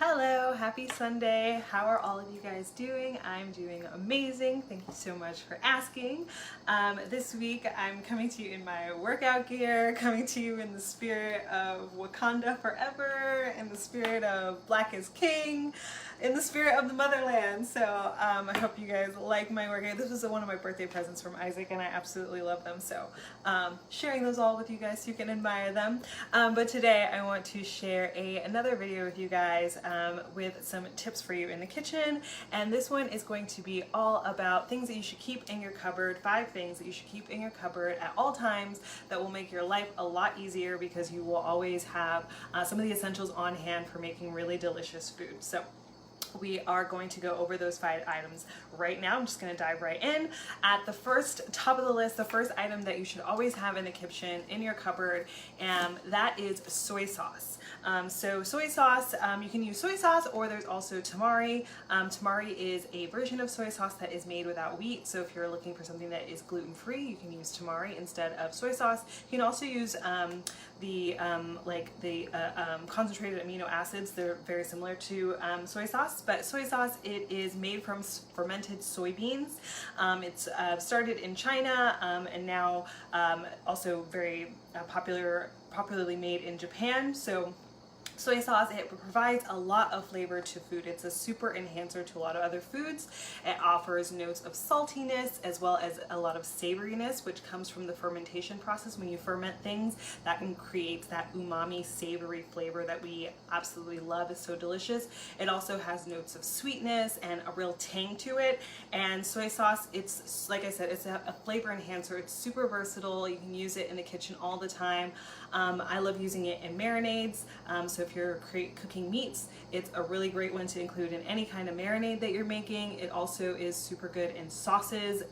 Hello, happy Sunday. How are all of you guys doing? I'm doing amazing. Thank you so much for asking. This week I'm coming to you in my workout gear, coming to you in the spirit of Wakanda forever, in the spirit of Black is King, in the spirit of the motherland. So I hope you guys like my workout. This was one of my birthday presents from Isaac and I absolutely love them. So sharing those all with you guys so you can admire them. But today I want to share another video with you guys with some tips for you in the kitchen, and this one is going to be all about things that you should keep in your cupboard, 5 things that you should keep in your cupboard at all times that will make your life a lot easier because you will always have some of the essentials on hand for making really delicious food. So we are going to go over those 5 items right now. I'm just going to dive right in. At the top of the list, the first item that you should always have in the kitchen, in your cupboard, that is soy sauce. So soy sauce, you can use soy sauce, or there's also tamari. Tamari is a version of soy sauce that is made without wheat. So if you're looking for something that is gluten-free, you can use tamari instead of soy sauce. You can also use concentrated amino acids. They're very similar to soy sauce, but soy sauce, it is made from fermented soybeans. It's started in China and now also very popularly made in Japan. So soy sauce, it provides a lot of flavor to food. It's a super enhancer to a lot of other foods. It offers notes of saltiness as well as a lot of savoriness, which comes from the fermentation process. When you ferment things, that can create that umami savory flavor that we absolutely love. It's so delicious. It also has notes of sweetness and a real tang to it. And soy sauce, it's like I said, it's a flavor enhancer. It's super versatile. You can use it in the kitchen all the time. I love using it in marinades. So if you're cooking meats, it's a really great one to include in any kind of marinade that you're making. It also is super good in sauces,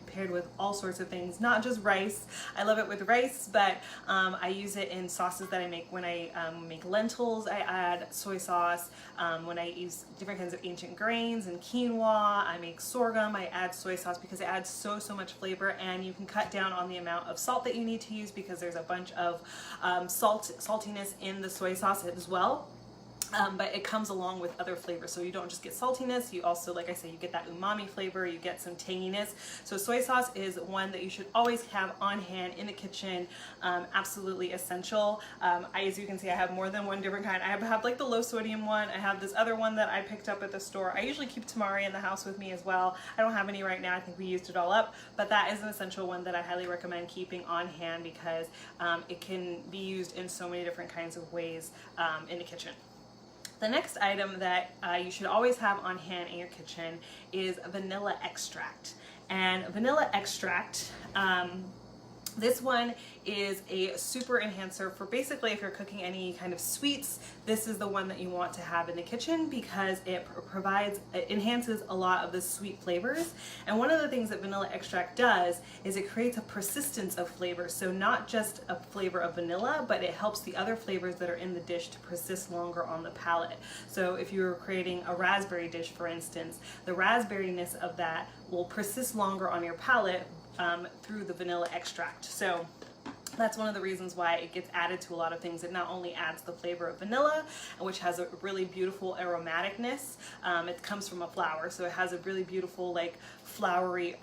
paired with all sorts of things, not just rice. I love it with rice, but I use it in sauces that I make. When I make lentils, I add soy sauce. When I use different kinds of ancient grains and quinoa, I make sorghum, I add soy sauce because it adds so much flavor, and you can cut down on the amount of salt that you need to use because there's a bunch of saltiness in the soy sauce as well. But it comes along with other flavors, so you don't just get saltiness, you also, like I say, you get that umami flavor, you get some tanginess. So soy sauce is one that you should always have on hand in the kitchen, absolutely essential. As you can see, I have more than one different kind. I have like the low sodium one, I have this other one that I picked up at the store. I usually keep tamari in the house with me as well. I don't have any right now, I think we used it all up, but that is an essential one that I highly recommend keeping on hand because it can be used in so many different kinds of ways in the kitchen. The next item that you should always have on hand in your kitchen is vanilla extract. And vanilla extract, this one is a super enhancer for basically if you're cooking any kind of sweets. This is the one that you want to have in the kitchen because it enhances a lot of the sweet flavors. And one of the things that vanilla extract does is it creates a persistence of flavor. So not just a flavor of vanilla, but it helps the other flavors that are in the dish to persist longer on the palate. So if you're creating a raspberry dish, for instance, the raspberryness of that will persist longer on your palate through the vanilla extract. So that's one of the reasons why it gets added to a lot of things. It not only adds the flavor of vanilla, which has a really beautiful aromaticness. It comes from a flower, so it has a really beautiful, like, flowery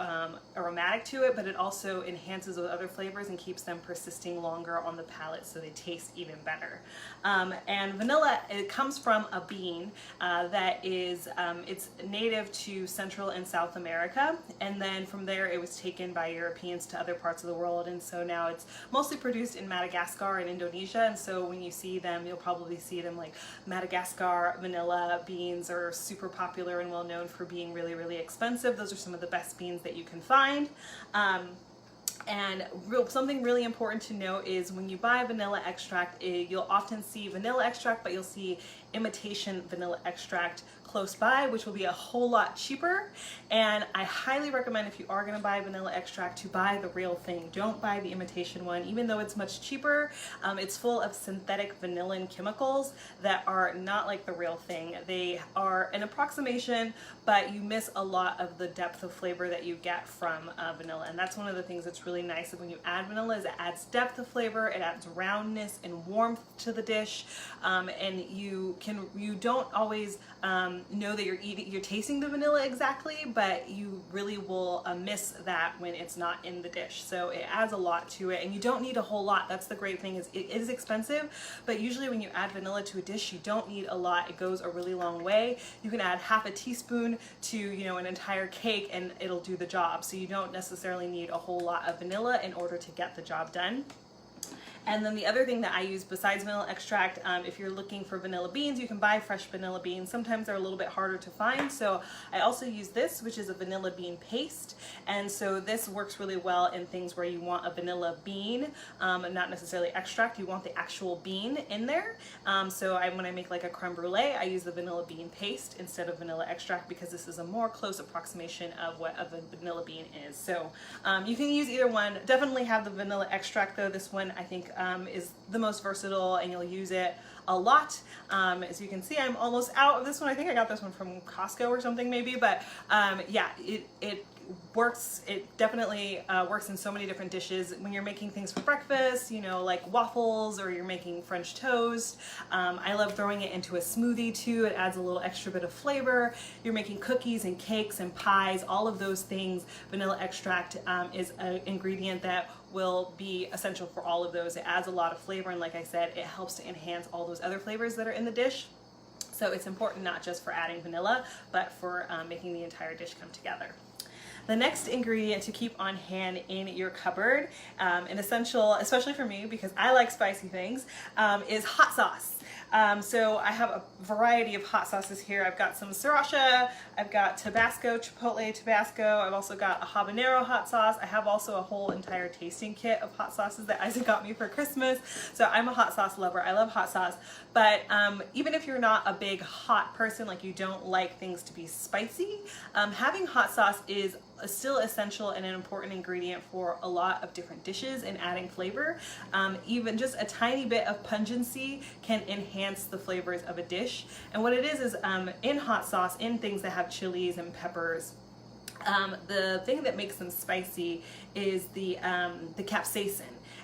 aromatic to it, but it also enhances with other flavors and keeps them persisting longer on the palate so they taste even better. And vanilla, it comes from a bean that is, it's native to Central and South America, and then from there it was taken by Europeans to other parts of the world, and so now it's mostly produced in Madagascar and Indonesia. And so when you see them, you'll probably see them like Madagascar vanilla beans are super popular and well known for being really expensive. Those are some of the best beans that you can find. And something really important to note is when you buy vanilla extract, you'll often see vanilla extract, but you'll see imitation vanilla extract close by, which will be a whole lot cheaper. And I highly recommend, if you are going to buy vanilla extract, to buy the real thing. Don't buy the imitation one, even though it's much cheaper. It's full of synthetic vanillin chemicals that are not like the real thing. They are an approximation, but you miss a lot of the depth of flavor that you get from vanilla. And that's one of the things that's really really nice when you add vanilla is it adds depth of flavor, it adds roundness and warmth to the dish, and you don't always know that you're tasting the vanilla exactly, but you really will miss that when it's not in the dish. So it adds a lot to it, and you don't need a whole lot. That's the great thing, is it is expensive, but usually when you add vanilla to a dish, you don't need a lot. It goes a really long way. You can add half a teaspoon to, you know, an entire cake and it'll do the job. So you don't necessarily need a whole lot of vanilla in order to get the job done. And then the other thing that I use besides vanilla extract, if you're looking for vanilla beans, you can buy fresh vanilla beans. Sometimes they're a little bit harder to find. So I also use this, which is a vanilla bean paste. And so this works really well in things where you want a vanilla bean, not necessarily extract. You want the actual bean in there. So when I make like a creme brulee, I use the vanilla bean paste instead of vanilla extract, because this is a more close approximation of what a vanilla bean is. So you can use either one. Definitely have the vanilla extract though. This one I think is the most versatile, and you'll use it a lot. As you can see, I'm almost out of this one. I think I got this one from Costco or something maybe, but yeah, it works. It definitely works in so many different dishes. When you're making things for breakfast, you know, like waffles, or you're making French toast. I love throwing it into a smoothie too. It adds a little extra bit of flavor. You're making cookies and cakes and pies, all of those things. Vanilla extract is an ingredient that will be essential for all of those. It adds a lot of flavor, and like I said, it helps to enhance all those other flavors that are in the dish. So it's important not just for adding vanilla, but for making the entire dish come together. The next ingredient to keep on hand in your cupboard, an essential, especially for me because I like spicy things, is hot sauce. So I have a variety of hot sauces here. I've got some sriracha, I've got Tabasco, Chipotle Tabasco, I've also got a habanero hot sauce. I have also a whole entire tasting kit of hot sauces that Isaac got me for Christmas. So I'm a hot sauce lover. I love hot sauce. But even if you're not a big hot person, like you don't like things to be spicy, having hot sauce is still essential and an important ingredient for a lot of different dishes and adding flavor. Even just a tiny bit of pungency can enhance the flavors of a dish. And what it is in hot sauce, in things that have chilies and peppers, the thing that makes them spicy is the capsaicin.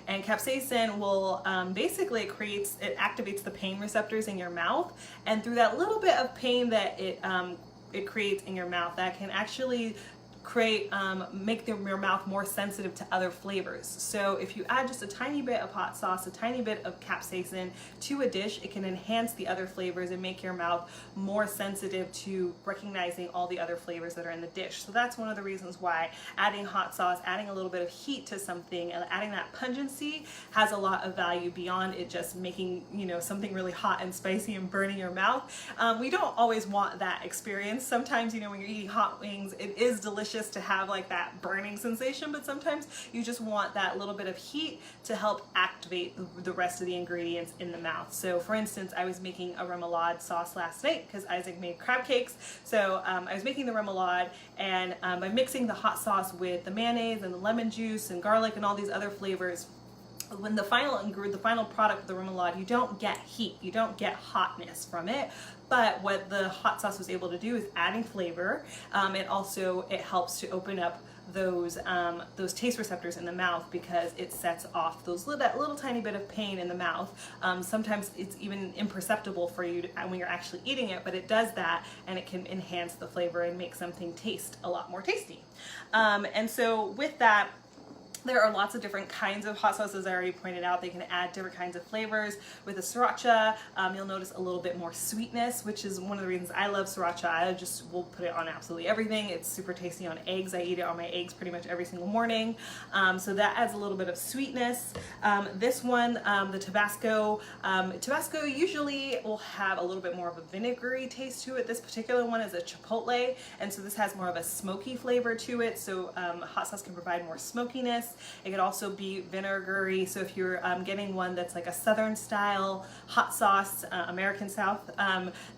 And capsaicin will basically it activates the pain receptors in your mouth, and through that little bit of pain that it creates in your mouth, that can actually make your mouth more sensitive to other flavors. So if you add just a tiny bit of hot sauce, a tiny bit of capsaicin to a dish, it can enhance the other flavors and make your mouth more sensitive to recognizing all the other flavors that are in the dish. So that's one of the reasons why adding hot sauce, adding a little bit of heat to something, and adding that pungency has a lot of value beyond it just making, you know, something really hot and spicy and burning your mouth. We don't always want that experience. Sometimes, you know, when you're eating hot wings, it is delicious to have like that burning sensation, but sometimes you just want that little bit of heat to help activate the rest of the ingredients in the mouth. So for instance, I was making a remoulade sauce last night because Isaac made crab cakes. So I was making the remoulade, and by mixing the hot sauce with the mayonnaise and the lemon juice and garlic and all these other flavors, when the final product of the remoulade, you don't get heat, you don't get hotness from it. But what the hot sauce was able to do is adding flavor. It helps to open up those taste receptors in the mouth, because it sets off that little tiny bit of pain in the mouth. Sometimes it's even imperceptible for you when you're actually eating it, but it does that, and it can enhance the flavor and make something taste a lot more tasty. And so with that, there are lots of different kinds of hot sauces. I already pointed out they can add different kinds of flavors. With the sriracha, you'll notice a little bit more sweetness, which is one of the reasons I love sriracha. I just will put it on absolutely everything. It's super tasty on eggs. I eat it on my eggs pretty much every single morning. So that adds a little bit of sweetness. This one, the Tabasco usually will have a little bit more of a vinegary taste to it. This particular one is a chipotle, and so this has more of a smoky flavor to it. So hot sauce can provide more smokiness. It could also be vinegary, so if you're getting one that's like a southern style hot sauce, American South,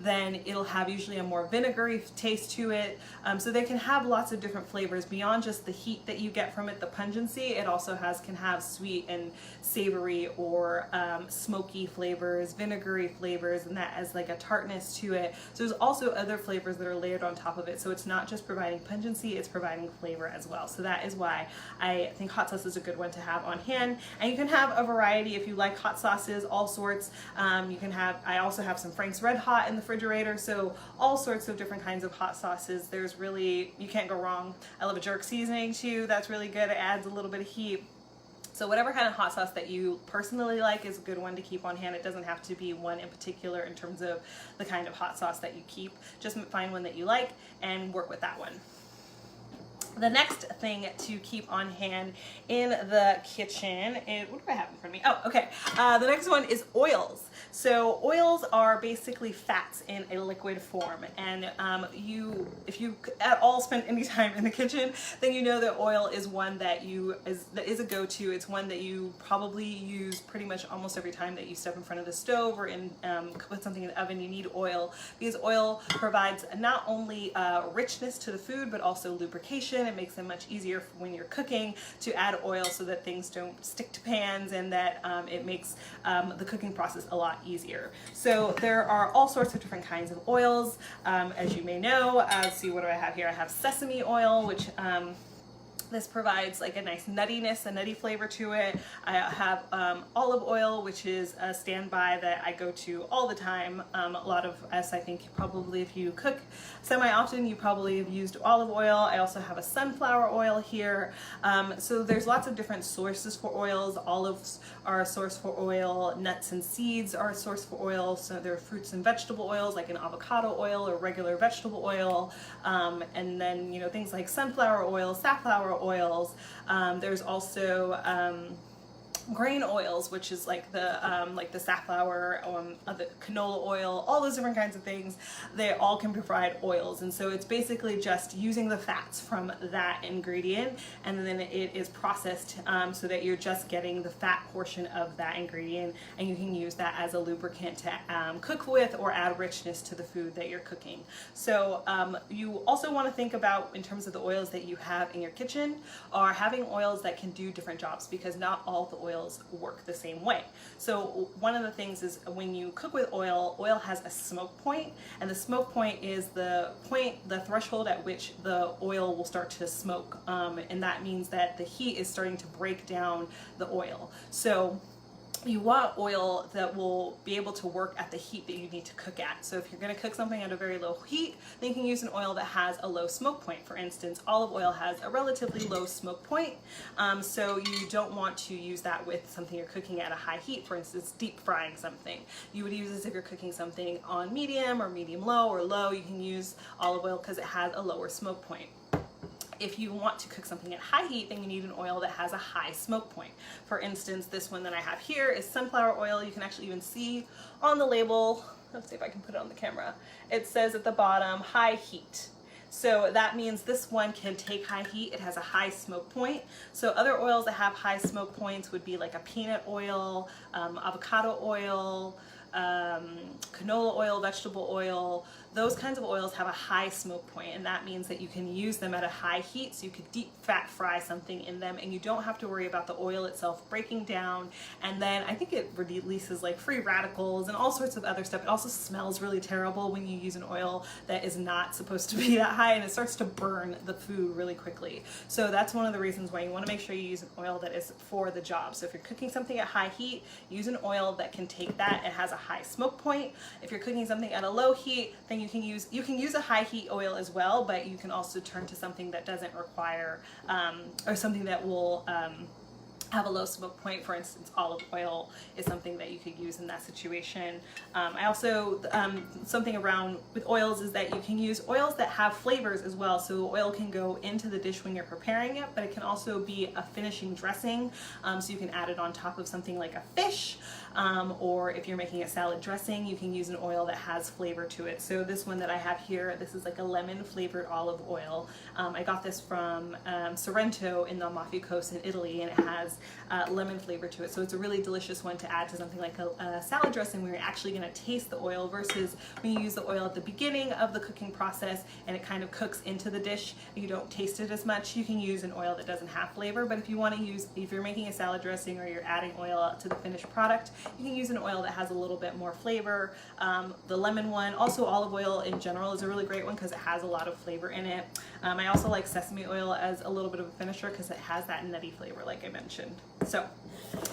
then it'll have usually a more vinegary taste to it. So they can have lots of different flavors beyond just the heat that you get from it, the pungency. It also can have sweet and savory or smoky flavors, vinegary flavors, and that has like a tartness to it. So there's also other flavors that are layered on top of it. So it's not just providing pungency, it's providing flavor as well. So that is why I think hot hot sauce is a good one to have on hand. And you can have a variety if you like hot sauces, all sorts. You can have, I also have some Frank's Red Hot in the refrigerator, so all sorts of different kinds of hot sauces. There's really, you can't go wrong. I love a jerk seasoning too, that's really good. It adds a little bit of heat. So whatever kind of hot sauce that you personally like is a good one to keep on hand. It doesn't have to be one in particular in terms of the kind of hot sauce that you keep. Just find one that you like and work with that one. The next thing to keep on hand in the kitchen is, what do I have in front of me? Oh, okay. The next one is oils. So oils are basically fats in a liquid form. And if you at all spend any time in the kitchen, then you know that oil is one that is a go-to. It's one that you probably use pretty much almost every time that you step in front of the stove or put something in the oven. You need oil because oil provides not only richness to the food, but also lubrication. It makes it much easier when you're cooking to add oil so that things don't stick to pans, and that it makes the cooking process a lot easier. So there are all sorts of different kinds of oils. As you may know, let's see, what do I have here? I have sesame oil, which this provides like a nice nuttiness, a nutty flavor to it. I have olive oil, which is a standby that I go to all the time. A lot of us, I think probably if you cook semi-often, you probably have used olive oil. I also have a sunflower oil here. So there's lots of different sources for oils. Olives are a source for oil. Nuts and seeds are a source for oil. So there are fruits and vegetable oils like an avocado oil or regular vegetable oil. And then, you know, things like sunflower oil, safflower oils. There's also grain oils, which is like the safflower, the canola oil, all those different kinds of things. They all can provide oils, and so it's basically just using the fats from that ingredient, and then it is processed so that you're just getting the fat portion of that ingredient, and you can use that as a lubricant to cook with or add richness to the food that you're cooking. So you also want to think about, in terms of the oils that you have in your kitchen, are having oils that can do different jobs, because not all the oils work the same way. So one of the things is, when you cook with oil, oil has a smoke point, and the smoke point is the threshold at which the oil will start to smoke, and that means that the heat is starting to break down the oil. So you want oil that will be able to work at the heat that you need to cook at. So if you're going to cook something at a very low heat, then you can use an oil that has a low smoke point. For instance, olive oil has a relatively low smoke point, so you don't want to use that with something you're cooking at a high heat. For instance, deep frying something. You would use this if you're cooking something on medium or medium low or low. You can use olive oil because it has a lower smoke point. If you want to cook something at high heat, then you need an oil that has a high smoke point. For instance, this one that I have here is sunflower oil. You can actually even see on the label, let's see if I can put it on the camera, it says at the bottom, high heat. So that means this one can take high heat. It has a high smoke point. So other oils that have high smoke points would be like a peanut oil, avocado oil, canola oil, vegetable oil. Those kinds of oils have a high smoke point, and that means that you can use them at a high heat, so you could deep fat fry something in them, and you don't have to worry about the oil itself breaking down. And then I think it releases like free radicals and all sorts of other stuff. It also smells really terrible when you use an oil that is not supposed to be that high, and it starts to burn the food really quickly. So that's one of the reasons why you want to make sure you use an oil that is for the job. So if you're cooking something at high heat, use an oil that can take that. It has a high smoke point. If you're cooking something at a low heat, then you can use a high heat oil as well, but you can also turn to something that doesn't require or something that will have a low smoke point. For instance, olive oil is something that you could use in that situation. I also, something around with oils is that you can use oils that have flavors as well. So oil can go into the dish when you're preparing it, but it can also be a finishing dressing. So you can add it on top of something like a fish, or if you're making a salad dressing, you can use an oil that has flavor to it. So this one that I have here, this is like a lemon flavored olive oil. I got this from Sorrento in the Amalfi Coast in Italy, and it has lemon flavor to it. So it's a really delicious one to add to something like a salad dressing where you're actually going to taste the oil, versus when you use the oil at the beginning of the cooking process and it kind of cooks into the dish, you don't taste it as much. You can use an oil that doesn't have flavor, but if you want to use, if you're making a salad dressing or you're adding oil to the finished product, you can use an oil that has a little bit more flavor. The lemon one, also olive oil in general, is a really great one because it has a lot of flavor in it. I also like sesame oil as a little bit of a finisher because it has that nutty flavor like I mentioned. So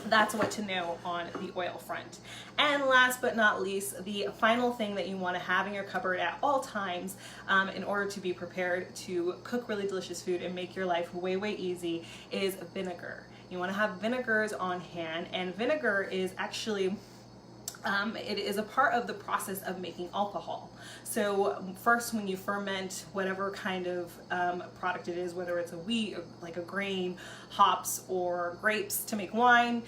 that's what to know on the oil front. And last but not least, the final thing that you want to have in your cupboard at all times in order to be prepared to cook really delicious food and make your life way, way easy is vinegar. You want to have vinegars on hand, and vinegar is actually it is a part of the process of making alcohol. So first, when you ferment whatever kind of product it is, whether it's a wheat, or like a grain, hops, or grapes to make wine,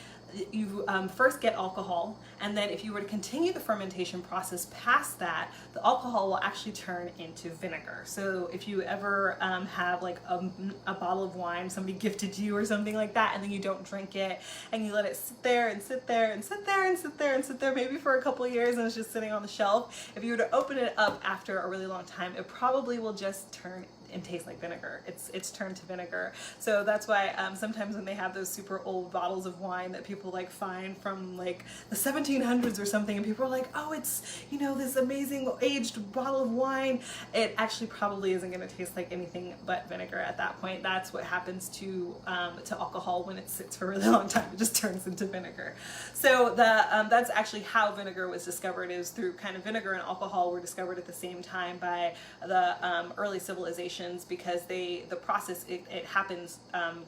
you first get alcohol, and then if you were to continue the fermentation process past that, the alcohol will actually turn into vinegar. So if you ever have like a bottle of wine somebody gifted to you or something like that, and then you don't drink it, and you let it sit there and sit there and sit there and sit there and sit there maybe for a couple of years, and it's just sitting on the shelf, if you were to open it up after a really long time, it probably will just turn and taste like vinegar. It's turned to vinegar. So that's why sometimes when they have those super old bottles of wine that people like find from like the 1700s or something, and people are like, oh, it's, you know, this amazing aged bottle of wine, it actually probably isn't going to taste like anything but vinegar at that point. That's what happens to alcohol when it sits for a really long time. It just turns into vinegar. So that's actually how vinegar was discovered, is through kind of vinegar and alcohol were discovered at the same time by the early civilizations, because the process, it happens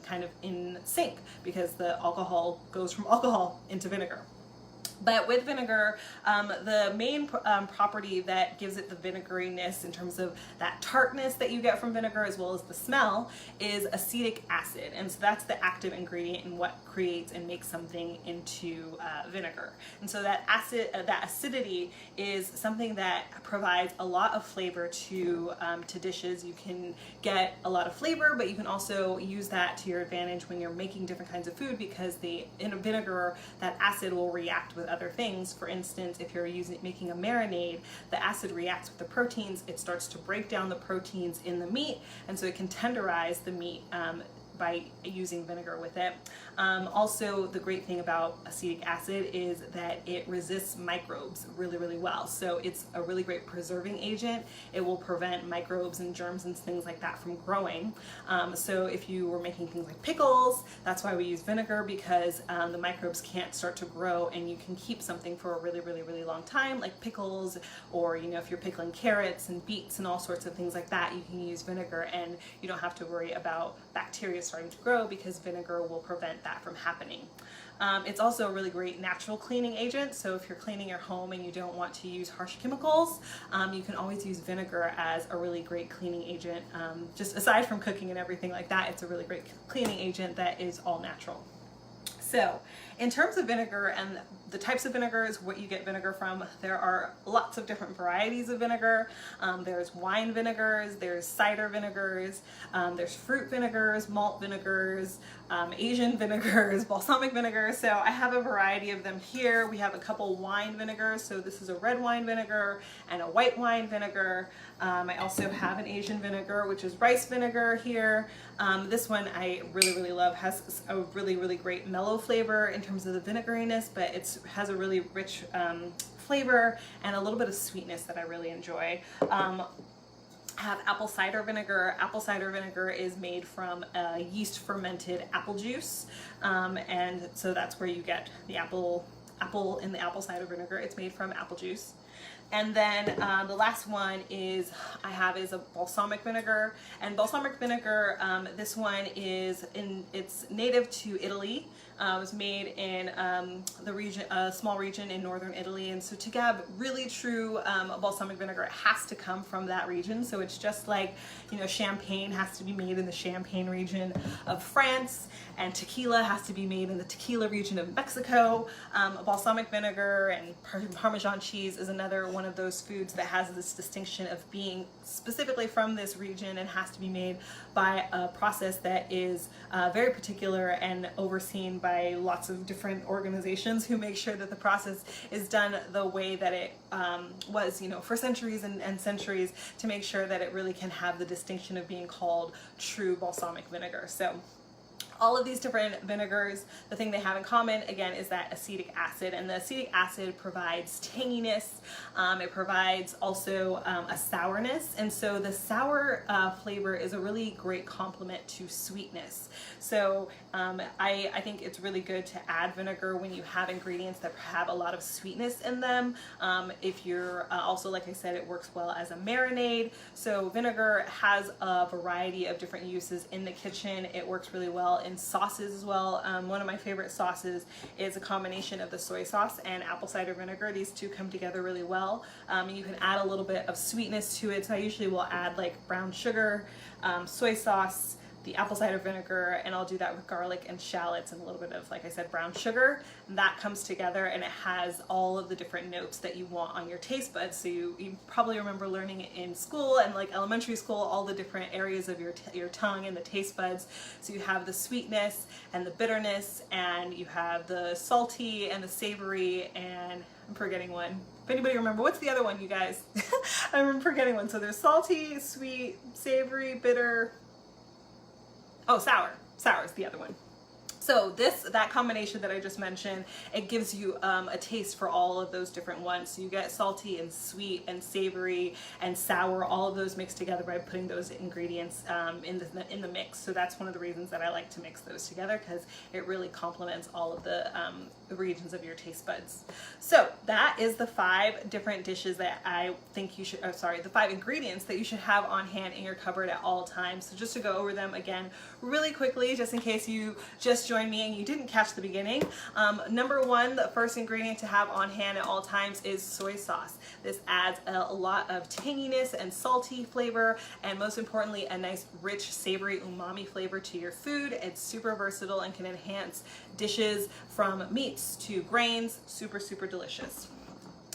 kind of in sync, because the alcohol goes from alcohol into vinegar. But with vinegar, the main property that gives it the vinegariness in terms of that tartness that you get from vinegar, as well as the smell, is acetic acid. And so that's the active ingredient in what creates and makes something into vinegar. And so that acidity is something that provides a lot of flavor to dishes. You can get a lot of flavor, but you can also use that to your advantage when you're making different kinds of food, because in a vinegar, that acid will react with other things. For instance, if you're making a marinade, the acid reacts with the proteins. It starts to break down the proteins in the meat, and so it can tenderize the meat by using vinegar with it. Also, the great thing about acetic acid is that it resists microbes really, really well. So it's a really great preserving agent. It will prevent microbes and germs and things like that from growing. So if you were making things like pickles, that's why we use vinegar, because the microbes can't start to grow, and you can keep something for a really, really, really long time, like pickles, or, you know, if you're pickling carrots and beets and all sorts of things like that, you can use vinegar, and you don't have to worry about bacteria starting to grow, because vinegar will prevent that from happening. It's also a really great natural cleaning agent. So if you're cleaning your home and you don't want to use harsh chemicals, you can always use vinegar as a really great cleaning agent. Just aside from cooking and everything like that, it's a really great cleaning agent that is all natural. So in terms of vinegar and the types of vinegars, what you get vinegar from, there are lots of different varieties of vinegar. There's wine vinegars, there's cider vinegars, there's fruit vinegars, malt vinegars, Asian vinegars, balsamic vinegars. So I have a variety of them here. We have a couple wine vinegars. So this is a red wine vinegar and a white wine vinegar. I also have an Asian vinegar, which is rice vinegar here. This one I really, really love. Has a really, really great mellow flavor in terms of the vinegariness, but it has a really rich flavor and a little bit of sweetness that I really enjoy. Have apple cider vinegar. Apple cider vinegar is made from yeast fermented apple juice, and so that's where you get the apple in the apple cider vinegar. It's made from apple juice. And then the last one is a balsamic vinegar. And balsamic vinegar, this one it's native to Italy. It was made in the region, a small region in northern Italy. And so to have really true balsamic vinegar, it has to come from that region. So it's just like, you know, champagne has to be made in the Champagne region of France, and tequila has to be made in the tequila region of Mexico. Balsamic vinegar and Parmesan cheese is another one of those foods that has this distinction of being specifically from this region and has to be made by a process that is very particular and overseen by lots of different organizations who make sure that the process is done the way that it was, you know, for centuries and centuries, to make sure that it really can have the distinction of being called true balsamic vinegar. So all of these different vinegars, the thing they have in common, again, is that acetic acid, and the acetic acid provides tanginess. It provides also a sourness, and so the sour flavor is a really great complement to sweetness. So I think it's really good to add vinegar when you have ingredients that have a lot of sweetness in them. If you're also, like I said, it works well as a marinade. So vinegar has a variety of different uses in the kitchen. It works really well in sauces as well. One of my favorite sauces is a combination of the soy sauce and apple cider vinegar. These two come together really well. You can add a little bit of sweetness to it. So I usually will add like brown sugar, soy sauce, the apple cider vinegar, and I'll do that with garlic and shallots and a little bit of, like I said, brown sugar. And that comes together and it has all of the different notes that you want on your taste buds. So you probably remember learning it in school and like elementary school, all the different areas of your tongue and the taste buds. So you have the sweetness and the bitterness, and you have the salty and the savory, and I'm forgetting one. If anybody remember, what's the other one, you guys? I'm forgetting one. So there's salty, sweet, savory, bitter. Oh, sour. Sour is the other one. So that combination that I just mentioned, it gives you a taste for all of those different ones. So you get salty and sweet and savory and sour, all of those mixed together by putting those ingredients in the mix. So that's one of the reasons that I like to mix those together, because it really complements all of the regions of your taste buds. So that is the 5 different dishes that I think you should, the 5 ingredients that you should have on hand in your cupboard at all times. So just to go over them again really quickly, just in case you just joined me and you didn't catch the beginning. Number 1, the first ingredient to have on hand at all times is soy sauce. This adds a lot of tanginess and salty flavor, and most importantly, a nice rich savory umami flavor to your food. It's super versatile and can enhance dishes from meats to grains. Super, super delicious.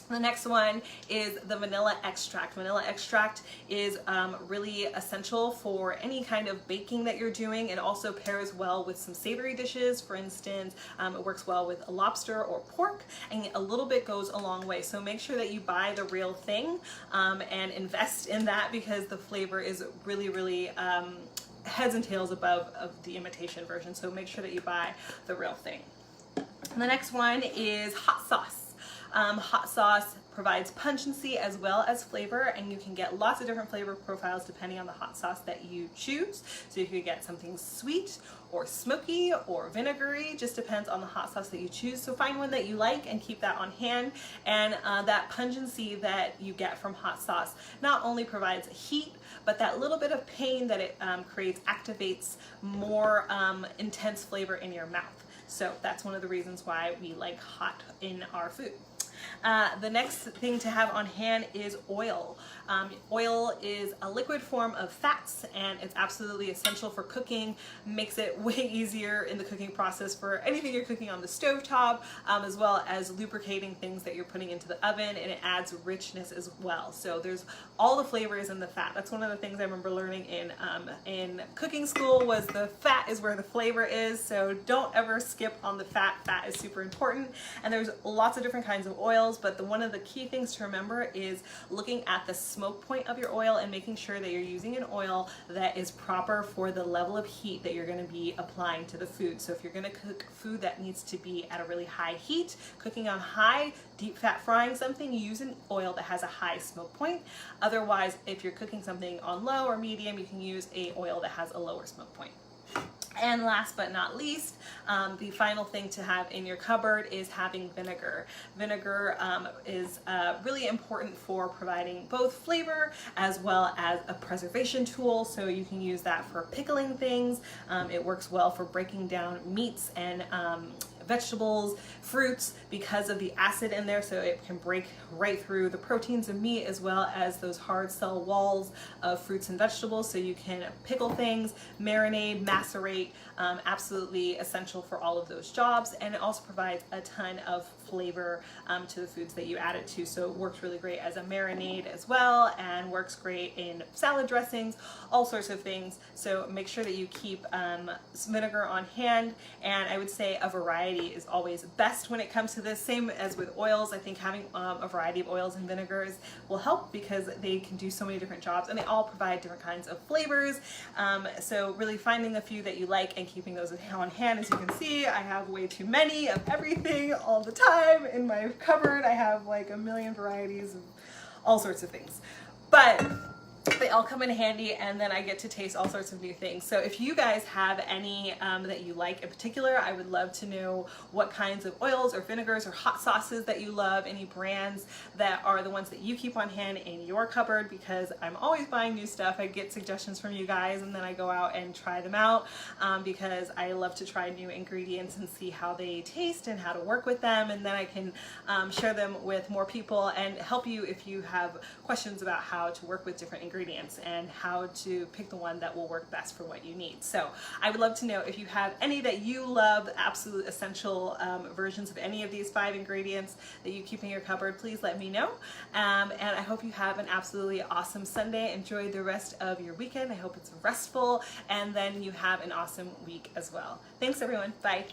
The next one is the vanilla extract. Vanilla extract is really essential for any kind of baking that you're doing. It also pairs well with some savory dishes. For instance, it works well with a lobster or pork, and a little bit goes a long way. So make sure that you buy the real thing and invest in that, because the flavor is really, really heads and tails above of the imitation version. So make sure that you buy the real thing. And the next one is hot sauce. Hot sauce provides pungency as well as flavor, and you can get lots of different flavor profiles depending on the hot sauce that you choose. So you could get something sweet or smoky or vinegary, just depends on the hot sauce that you choose. So find one that you like and keep that on hand. And that pungency that you get from hot sauce not only provides heat, but that little bit of pain that it creates activates more intense flavor in your mouth. So that's one of the reasons why we like hot in our food. The next thing to have on hand is oil. Oil is a liquid form of fats, and it's absolutely essential for cooking. Makes it way easier in the cooking process for anything you're cooking on the stovetop, as well as lubricating things that you're putting into the oven, and it adds richness as well. So there's all the flavors in the fat. That's one of the things I remember learning in cooking school, was the fat is where the flavor is. So don't ever skip on the fat. Fat is super important, and there's lots of different kinds of oils, but one of the key things to remember is looking at the smoke point of your oil and making sure that you're using an oil that is proper for the level of heat that you're going to be applying to the food. So if you're going to cook food that needs to be at a really high heat, cooking on high, deep fat frying something, you use an oil that has a high smoke point. Otherwise, if you're cooking something on low or medium, you can use a oil that has a lower smoke point. And last but not least, the final thing to have in your cupboard is having vinegar. Vinegar is really important for providing both flavor as well as a preservation tool. So you can use that for pickling things. It works well for breaking down meats and vegetables, fruits, because of the acid in there, so it can break right through the proteins of meat as well as those hard cell walls of fruits and vegetables. So you can pickle things, marinate, macerate, absolutely essential for all of those jobs. And it also provides a ton of flavor to the foods that you add it to. So it works really great as a marinade as well, and works great in salad dressings, all sorts of things. So make sure that you keep some vinegar on hand, and I would say a variety is always best when it comes to this. Same as with oils. I think having a variety of oils and vinegars will help because they can do so many different jobs, and they all provide different kinds of flavors. So really finding a few that you like and keeping those on hand. As you can see, I have way too many of everything all the time in my cupboard. I have like a million varieties of all sorts of things, but they all come in handy, and then I get to taste all sorts of new things. So if you guys have any that you like in particular, I would love to know what kinds of oils or vinegars or hot sauces that you love, any brands that are the ones that you keep on hand in your cupboard, because I'm always buying new stuff. I get suggestions from you guys, and then I go out and try them out because I love to try new ingredients and see how they taste and how to work with them, and then I can share them with more people and help you if you have questions about how to work with different ingredients and how to pick the one that will work best for what you need. So I would love to know if you have any that you love, absolute essential versions of any of these 5 ingredients that you keep in your cupboard. Please let me know. And I hope you have an absolutely awesome Sunday. Enjoy the rest of your weekend. I hope it's restful, and then you have an awesome week as well. Thanks everyone. Bye.